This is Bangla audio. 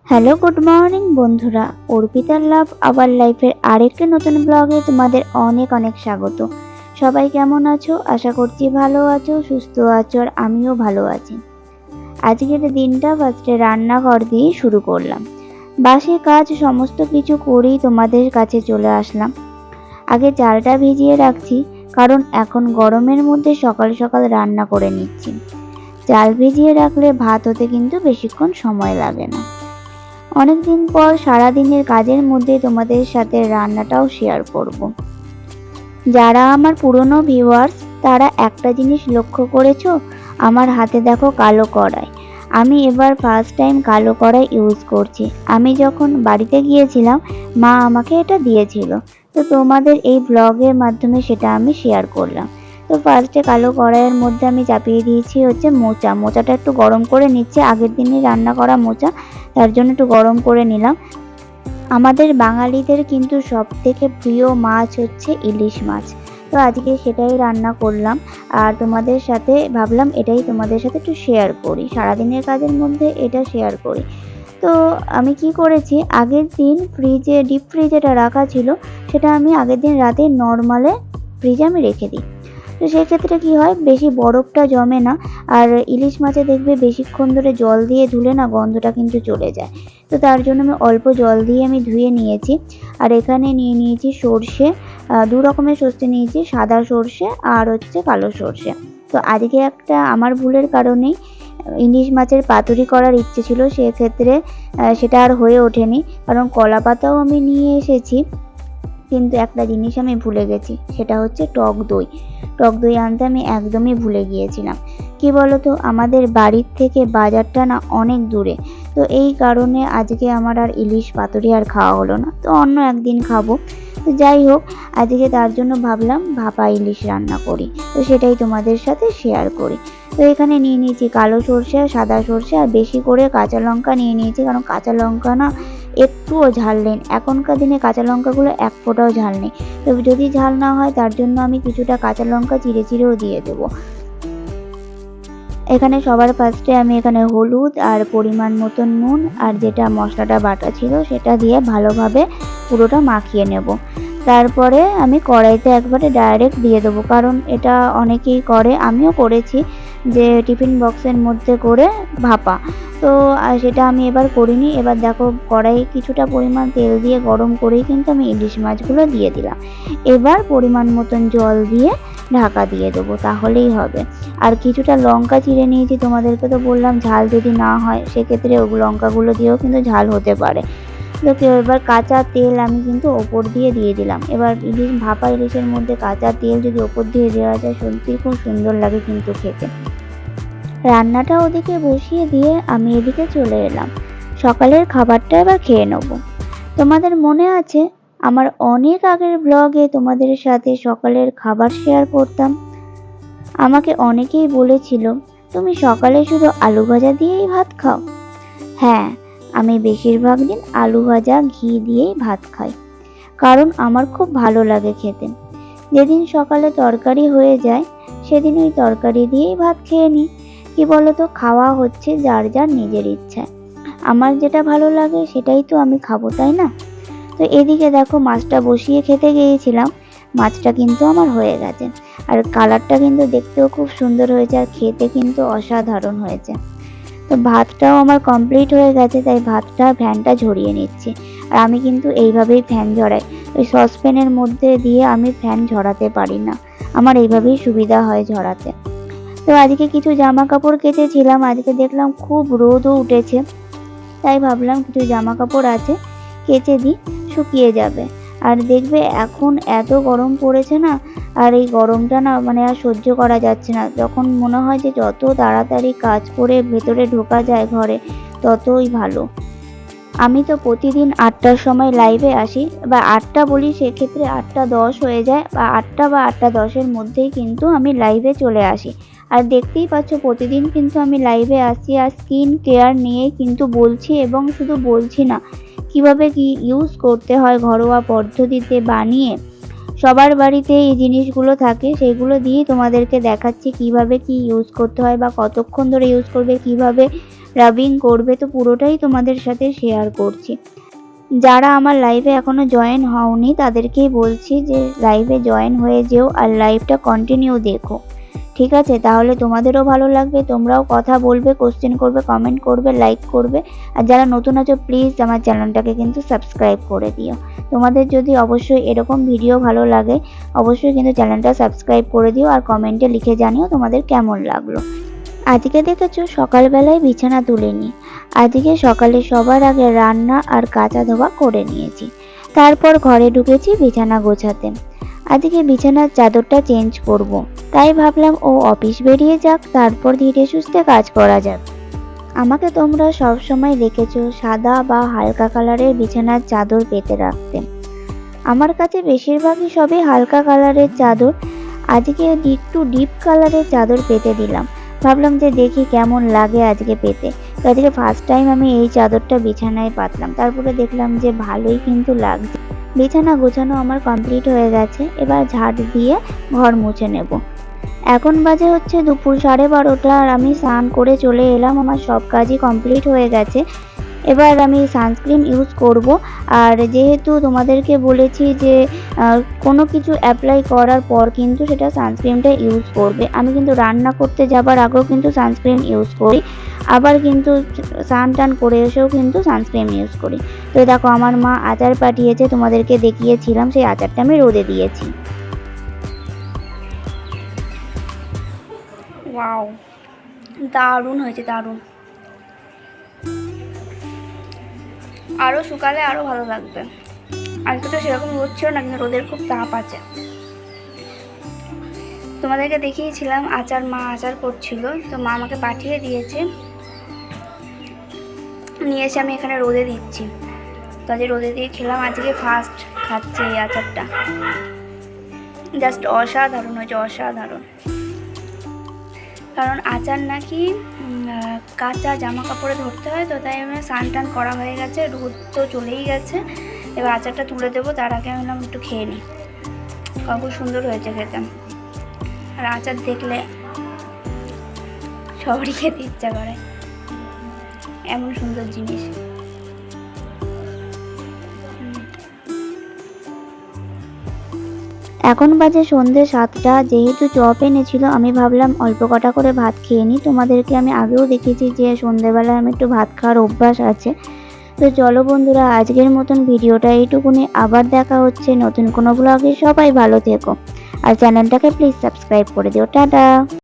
হ্যালো, গুড মর্নিং বন্ধুরা। অর্পিতার লাভ আওয়ার লাইফের আরেকটি নতুন ব্লগে তোমাদের অনেক অনেক স্বাগত। সবাই কেমন আছো? আশা করছি ভালো আছো, সুস্থ আছো, আর আমিও ভালো আছি। আজকের দিনটা ফার্স্টে রান্নাঘর দিয়ে শুরু করলাম। বাসি কাজ সমস্ত কিছু করেই তোমাদের কাছে চলে আসলাম। আগে চালটা ভিজিয়ে রাখছি, কারণ এখন গরমের মধ্যে সকাল সকাল রান্না করে নিচ্ছি। চাল ভিজিয়ে রাখলে ভাত হতে কিন্তু বেশিক্ষণ সময় লাগে না। অনেকদিন পর সারাদিনের কাজের মধ্যে তোমাদের সাথে রান্নাটাও শেয়ার করব। যারা আমার পুরনো ভিউয়ার্স, তারা একটা জিনিস লক্ষ্য করেছো, আমার হাতে দেখো কালো কড়াই। আমি এবার ফার্স্ট টাইম কালো কড়াই ইউজ করছি। আমি যখন বাড়িতে গিয়েছিলাম, মা আমাকে এটা দিয়েছিল, তো তোমাদের এই ব্লগের মাধ্যমে সেটা আমি শেয়ার করলাম। তো ফার্স্টে কালো কড়াইয়ের মধ্যে আমি চাপিয়ে দিয়েছি হচ্ছে মোচাটা একটু গরম করে নিচ্ছে। আগের দিনই রান্না করা মোচা, তার জন্য একটু গরম করে নিলাম। আমাদের বাঙালিদের কিন্তু সব থেকে প্রিয় মাছ হচ্ছে ইলিশ মাছ, তো আজকে সেটাই রান্না করলাম। আর তোমাদের সাথে ভাবলাম এটাই তোমাদের সাথে একটু শেয়ার করি, সারাদিনের কাজের মধ্যে এটা শেয়ার করি। তো আমি কি করেছি, আগের দিন ডিপ ফ্রিজে এটা রাখা ছিল, সেটা আমি আগের দিন রাতে নর্মালে ফ্রিজে আমি রেখে দিই। তো সেক্ষেত্রে কি হয়, বেশি বরফটা জমে না। আর ইলিশ মাছে দেখবে বেশিক্ষণ ধরে জল দিয়ে ধুলে না গন্ধটা কিন্তু চলে যায়। তো তার জন্য আমি অল্প জল দিয়ে আমি ধুয়ে নিয়েছি। আর এখানে নিয়ে নিয়েছি সর্ষে, দু রকমের সর্ষে নিয়েছি, সাদা সর্ষে আর হচ্ছে কালো সর্ষে। তো আজকে একটা আমার ভুলের কারণেই ইলিশ মাছের পাতুরি করার ইচ্ছে ছিল, সেক্ষেত্রে সেটা আর হয়ে ওঠেনি। কারণ কলা পাতাও আমি নিয়ে এসেছি, কিন্তু একটা জিনিস আমি ভুলে গেছি, সেটা হচ্ছে টক দই। টক দই আনতে আমি একদমই ভুলে গিয়েছিলাম। কি বলতো, আমাদের বাড়ির থেকে বাজারটা না অনেক দূরে, তো এই কারণে আজকে আমার আর ইলিশ পাতুরি আর খাওয়া হলো না। তো অন্য একদিন খাবো। তো যাই হোক, আজকে তার জন্য ভাবলাম ভাপা ইলিশ রান্না করি, তো সেটাই তোমাদের সাথে শেয়ার করি। তো এখানে নিয়ে নিয়েছি কালো সর্ষে, সাদা সর্ষে, আর বেশি করে কাঁচা লঙ্কা নিয়ে নিয়েছি, কারণ কাঁচা লঙ্কা না একটুও ঝাল নেই। এখনকার দিনে কাঁচা লঙ্কাগুলো এক ফোঁটাও ঝাল নেই। তো যদি ঝাল না হয়, তার জন্য আমি কিছুটা কাঁচা লঙ্কা চিড়ে চিড়েও দিয়ে দেবো। এখানে সবার ফার্স্টে আমি এখানে হলুদ আর পরিমাণ মতন নুন আর যেটা মশলাটা বাটা ছিল সেটা দিয়ে ভালোভাবে পুরোটা মাখিয়ে নেব। তারপরে আমি কড়াইতে একবারে ডাইরেক্ট দিয়ে দেবো, কারণ এটা অনেকেই করে, আমিও করেছি, যে টিফিন বক্সের মধ্যে করে ভাপা। তো সেটা আমি এবার করিনি। এবার দেখো, কড়াই কিছুটা পরিমাণ তেল দিয়ে গরম করেই কিন্তু আমি ইলিশ মাছগুলো দিয়ে দিলাম। এবার পরিমাণ মতন জল দিয়ে ঢাকা দিয়ে দেবো, তাহলেই হবে। আর কিছুটা লঙ্কা চিড়ে নিয়েছি, তোমাদেরকে তো বললাম ঝাল যদি না হয় সেক্ষেত্রে ওই লঙ্কাগুলো দিয়েও কিন্তু ঝাল হতে পারে। তো এবার কাঁচা তেল আমি কিন্তু ওপর দিয়ে দিলাম। এবার ভাপা ইলিশের মধ্যে কাঁচা তেল যদি ওপর দিয়ে দেওয়া যায়, সত্যি খুব সুন্দর লাগে কিন্তু খেতে। রান্নাটা ওদিকে বসিয়ে দিয়ে আমি এদিকে চলে এলাম। সকালের খাবারটা এবার খেয়ে নেব। তোমাদের মনে আছে, আমার অনেক আগের ব্লগে তোমাদের সাথে সকালের খাবার শেয়ার করতাম। আমাকে অনেকেই বলেছিল, তুমি সকালে শুধু আলু ভাজা দিয়েই ভাত খাও। হ্যাঁ, আমি বেশিরভাগ দিন আলু ভাজা ঘি দিয়েই ভাত খাই, কারণ আমার খুব ভালো লাগে খেতে। যেদিন সকালে তরকারি হয়ে যায়, সেদিন ওই তরকারি দিয়েই ভাত খেয়ে নিই। কি বলতো, খাওয়া হচ্ছে যার যার নিজের ইচ্ছায়। আমার যেটা ভালো লাগে সেটাই তো আমি খাবো, তাই না? তো এদিকে দেখো, মাছটা বসিয়ে খেতে গিয়েছিলাম, মাছটা কিন্তু আমার হয়ে গেছে। আর কালারটা কিন্তু দেখতেও খুব সুন্দর হয়েছে, আর খেতে কিন্তু অসাধারণ হয়েছে। তো ভাতটাও আমার কমপ্লিট হয়ে গেছে, তাই ফ্যানটা ঝরিয়ে নিচ্ছি। আর আমি কিন্তু এইভাবেই ফ্যান ঝরাই, ওই সসপ্যানের মধ্যে দিয়ে আমি ফ্যান ঝরাতে পারি না, আমার এইভাবেই সুবিধা হয় ঝরাতে। তো আজকে কিছু জামা কাপড় কেচেছিলাম, আজকে দেখলাম খুব রোদও উঠেছে, তাই ভাবলাম কিছু জামা কাপড় আছে কেচে দিই, শুকিয়ে যাবে। আর দেখবে এখন এত গরম পড়েছে না, আর এই গরমটা না মানে আর সহ্য করা যাচ্ছে না। যখন মনে হয় যে যত তাড়াতাড়ি কাজ করে ভেতরে ঢোকা যায় ঘরে, ততই ভালো। আমি তো প্রতিদিন 8টার সময় লাইভে আসি, বা 8টা বলি, সেক্ষেত্রে 8টা 10 হয়ে যায়, বা 8টা বা 8টা 10-এর মধ্যেই কিন্তু আমি লাইভে চলে আসি। আর দেখতেই পাচ্ছ, প্রতিদিন কিন্তু আমি লাইভে আসি, আর স্কিন কেয়ার নিয়ে কিন্তু বলছি, এবং শুধু বলছি না, কিভাবে কি ইউজ করতে হয় ঘরোয়া পদ্ধতিতে বানিয়ে সবার বাড়িতে এই জিনিসগুলো থাকে, সেইগুলো দিয়েই তোমাদেরকে দেখাচ্ছি কিভাবে কি ইউজ করতে হয় বা কতক্ষণ ধরে ইউজ করবে, কিভাবে রাবিং করবে, তো পুরোটাই তোমাদের সাথে শেয়ার করছি। যারা আমার লাইভে এখনো জয়েন হওনি তাদেরকেই বলছি যে লাইভে জয়েন হয়ে যেও আর লাইভটা কন্টিনিউ দেখো, ঠিক আছে? তাহলে তোমাদেরও ভালো লাগবে, তোমরাও কথা বলবে, কোশ্চেন করবে, কমেন্ট করবে, লাইক করবে। আর যারা নতুন আছো প্লিজ আমার চ্যানেলটাকে কিন্তু সাবস্ক্রাইব করে দিও। তোমাদের যদি অবশ্যই এরকম ভিডিও ভালো লাগে অবশ্যই কিন্তু চ্যানেলটা সাবস্ক্রাইব করে দিও আর কমেন্টে লিখে জানিও তোমাদের কেমন লাগলো। আজকে দেখেছো সকালবেলায় বিছানা তুলিনি, আজকে সকালে সবার আগে রান্না আর কাচা ধোয়া করে নিয়েছি, তারপর ঘরে ঢুকেছি বিছানা গোছাতে। আজকে বিছানার চাদরটা চেঞ্জ করব, তাই ভাবলাম ও অফিস বেরিয়ে যাক, তারপর ধীরে সুস্থে কাজ করা যাক। আমাকে তোমরা সব সময় দেখেছো সাদা বা হালকা কালারের বিছানার চাদর পেতে রাখতে। আমার কাছে বেশিরভাগই সবই হালকা কালারের চাদর, আজকে একটু ডিপ কালারের চাদর পেতে দিলাম। ভাবলাম যে দেখি কেমন লাগে আজকে পেতে। তো আজকে ফার্স্ট টাইম আমি এই চাদরটা বিছানায় পাতলাম, তারপরে দেখলাম যে ভালোই কিন্তু লাগছে। বিছানা গোছানো আমার কমপ্লিট হয়ে গেছে, এবার ঝাড় দিয়ে ঘর মুছে নেব। এখন বাজে হচ্ছে দুপুর 12:30 আর আমি স্নান করে চলে এলাম, আমার সব কাজই কমপ্লিট হয়ে গেছে। এবার আমি সানস্ক্রিন ইউজ করব। আর যেহেতু তোমাদেরকে বলেছি যে কোনো কিছু অ্যাপ্লাই করার পর কিন্তু সেটা সানস্ক্রিনটা ইউজ করবে, আমি কিন্তু রান্না করতে যাবার আগেও কিন্তু সানস্ক্রিন ইউজ করি, আবার কিন্তু স্নান টান করে এসেও কিন্তু সানস্ক্রিন ইউজ করি। তো দেখো আমার মা আচার পাঠিয়েছে, তোমাদেরকে দেখিয়েছিলাম, সেই আচারটা আমি রোদে দিয়েছি। ওয়াও, দারুণ হয়েছে, দারুণ। আরও শুকালে আরও ভালো লাগবে। আজকে তো সেরকম রোদ ছিল না, কিন্তু রোদের খুব তাপ আছে। তোমাদেরকে দেখিয়েছিলাম মা আচার করছিল, তো মা আমাকে পাঠিয়ে দিয়েছে, নিয়ে এসে আমি এখানে রোদে দিচ্ছি। তো আজকে রোদে দিয়ে খেলাম, আজকে ফার্স্ট খাচ্ছি এই আচারটা। জাস্ট অসাধারণ হয়েছে, অসাধারণ। কারণ আচার নাকি কাঁচা জামা কাপড়ে ধরতে হয়, তো তাই আমি স্নান টান করা হয়ে গেছে, রোদ তো চলেই গেছে। এবার আচারটা তুলে দেবো, তার আগে আমি একটু খেয়ে নিই। খুব সুন্দর হয়েছে খেতে, আর আচার দেখলে সবারই খেতে ইচ্ছা করে, এমন সুন্দর জিনিস। এখন বাজে সন্ধ্যে 7টা, যেহেতু চপ এনেছিল আমি ভাবলাম অল্প কটা করে ভাত খেয়ে নিই। তোমাদেরকে আমি আগেও দেখেছি যে সন্ধ্যেবেলায় আমি একটু ভাত খাওয়ার অভ্যাস আছে। তো চলো বন্ধুরা, আজকের মতন ভিডিওটা এইটুকুনি, আবার দেখা হচ্ছে নতুন কোনো ব্লগে। সবাই ভালো থেকো আর চ্যানেলটাকে প্লিজ সাবস্ক্রাইব করে দিও। টাটা।